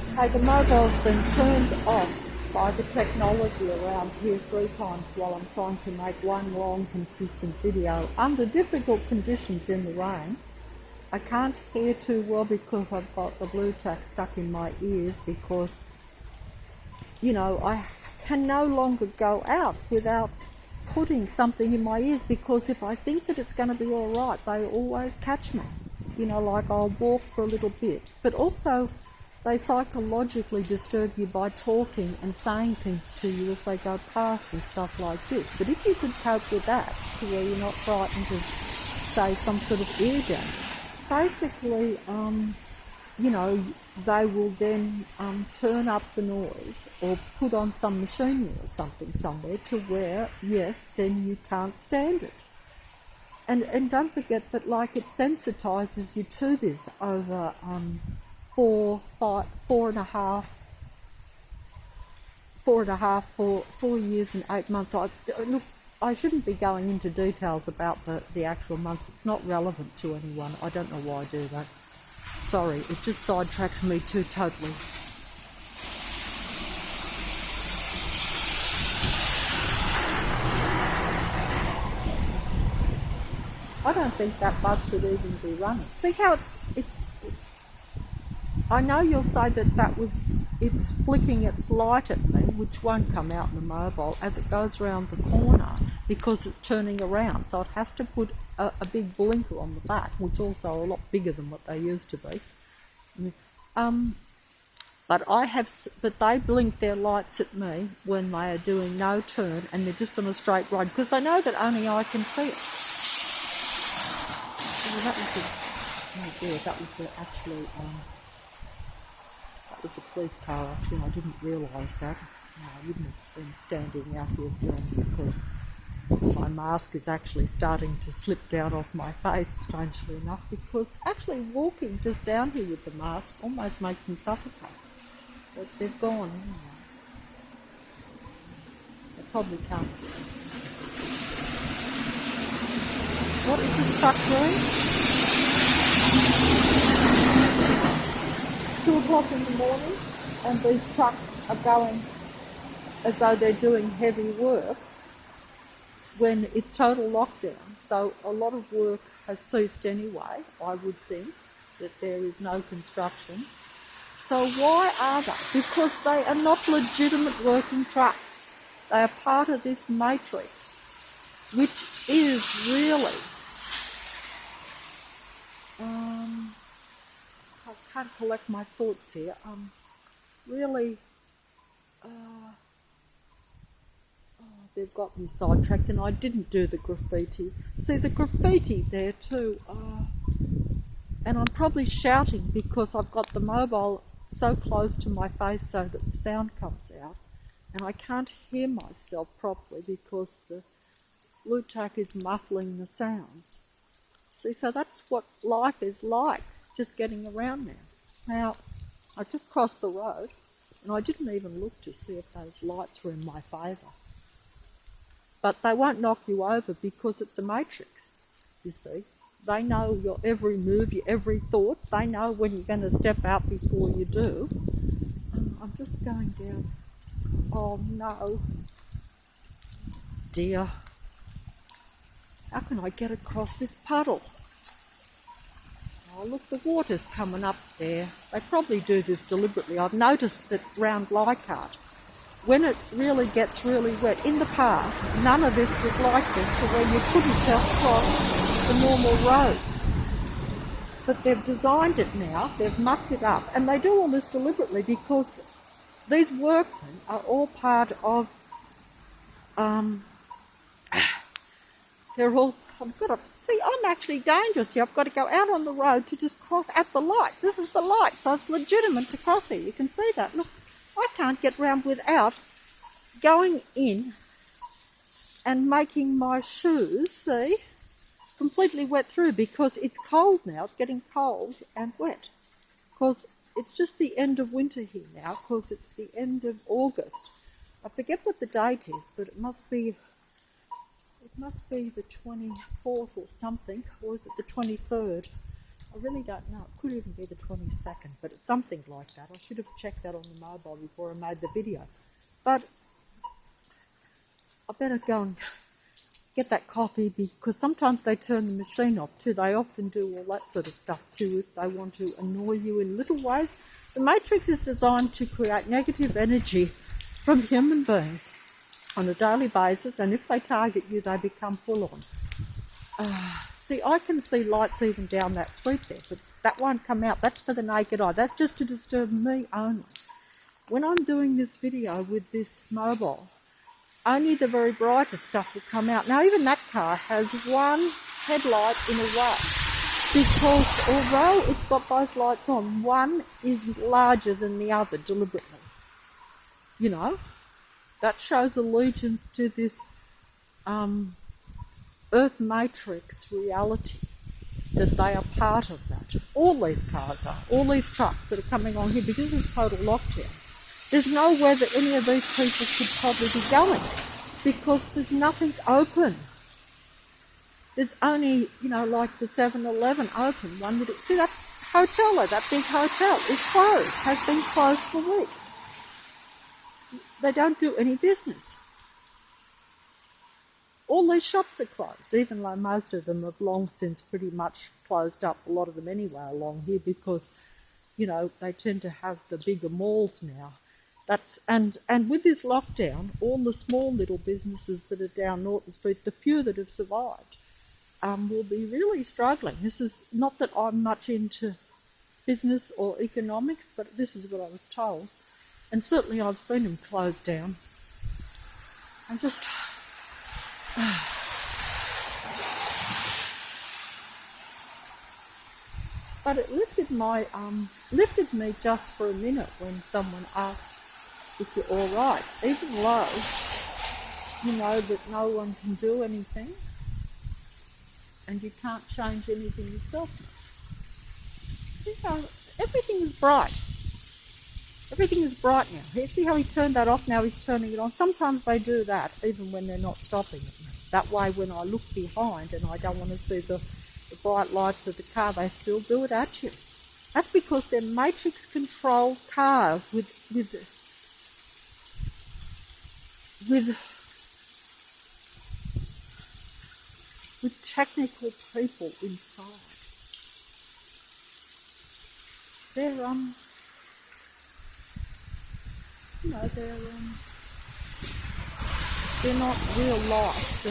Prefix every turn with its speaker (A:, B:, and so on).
A: Okay, the mobile's been turned off by the technology around here 3 times while I'm trying to make one long, consistent video under difficult conditions in the rain. I can't hear too well because I've got the Blu-Tack stuck in my ears because, I can no longer go out without putting something in my ears, because if I think that it's going to be all right, they always catch me. Like I'll walk for a little bit. But also, they psychologically disturb you by talking and saying things to you as they go past and stuff like this. But if you could cope with that, to where you're not frightened of, say, some sort of ear damage, basically, they will then turn up the noise or put on some machinery or something somewhere to where, yes, then you can't stand it. And don't forget that, it sensitises you to this over 4 years and 8 months. I shouldn't be going into details about the actual month. It's not relevant to anyone. I don't know why I do that. Sorry, it just sidetracks me too totally. I don't think that bus should even be running. See how it's I know you'll say that it's flicking its light at me, which won't come out in the mobile as it goes around the corner because it's turning around. So it has to put a big blinker on the back, which also are a lot bigger than what they used to be. But they blink their lights at me when they are doing no turn and they're just on a straight road because they know that only I can see it. Well, that was a police car actually. I didn't realise that. No, I wouldn't have been standing out here filming because my mask is actually starting to slip down off my face, strangely enough, because actually walking just down here with the mask almost makes me suffocate. But they've gone anyway. They probably can't. What is this truck doing? 2 o'clock in the morning, and these trucks are going as though they're doing heavy work when it's total lockdown. So a lot of work has ceased anyway, I would think, that there is no construction. So why are they? Because they are not legitimate working trucks. They are part of this matrix, which is really... I can't collect my thoughts here. They've got me sidetracked, and I didn't do the graffiti. See, the graffiti there too, and I'm probably shouting because I've got the mobile so close to my face so that the sound comes out, and I can't hear myself properly because the Blu-Tack is muffling the sounds. See, so that's what life is like, just getting around now. Now, I just crossed the road, and I didn't even look to see if those lights were in my favour. But they won't knock you over because it's a matrix, you see. They know your every move, your every thought. They know when you're going to step out before you do. I'm just going down. Oh, no. Dear. How can I get across this puddle? Oh, look, the water's coming up there. They probably do this deliberately. I've noticed that round Leichhardt, when it really gets really wet, in the past, none of this was like this, to where you couldn't just cross the normal roads. But they've designed it now, they've mucked it up, and they do all this deliberately because these workmen are all part of, they're all, I'm actually dangerous here. I've got to go out on the road to just cross at the light. This is the light, so it's legitimate to cross here. You can see that. Look, I can't get round without going in and making my shoes, see, completely wet through because it's cold now. It's getting cold and wet because it's just the end of winter here now because it's the end of August. I forget what the date is, but it must be the 24th or something, or is it the 23rd? I really don't know. It could even be the 22nd, but it's something like that. I should have checked that on the mobile before I made the video. But I better go and get that coffee, because sometimes they turn the machine off too. They often do all that sort of stuff too if they want to annoy you in little ways. The Matrix is designed to create negative energy from human beings on a daily basis, and if they target you, they become full on. See, I can see lights even down that street there, but that won't come out. That's for the naked eye. That's just to disturb me only. When I'm doing this video with this mobile, only the very brightest stuff will come out. Now, even that car has one headlight in a row, because although it's got both lights on, one is larger than the other deliberately. You know, that shows allegiance to this Earth Matrix reality, that they are part of that. All these cars are, all these trucks that are coming on here, because it's total lockdown. There's nowhere that any of these people could probably be going, because there's nothing open. There's only, like the 7-Eleven open. See that hotel there, that big hotel is closed, has been closed for weeks. They don't do any business. All these shops are closed, even though most of them have long since pretty much closed up, a lot of them anyway along here, because, they tend to have the bigger malls now. And with this lockdown, all the small little businesses that are down Norton Street, the few that have survived, will be really struggling. This is not that I'm much into business or economics, but this is what I was told. And certainly I've seen them close down. I'm just... But it lifted me just for a minute when someone asked if you're all right, even though you know that no one can do anything and you can't change anything yourself. See how everything is bright. Everything is bright now. See how he turned that off, now he's turning it on. Sometimes they do that, even when they're not stopping it. That way, when I look behind and I don't want to see the bright lights of the car, they still do it at you. That's because they're matrix-controlled cars with technical people inside. They're they're not real life.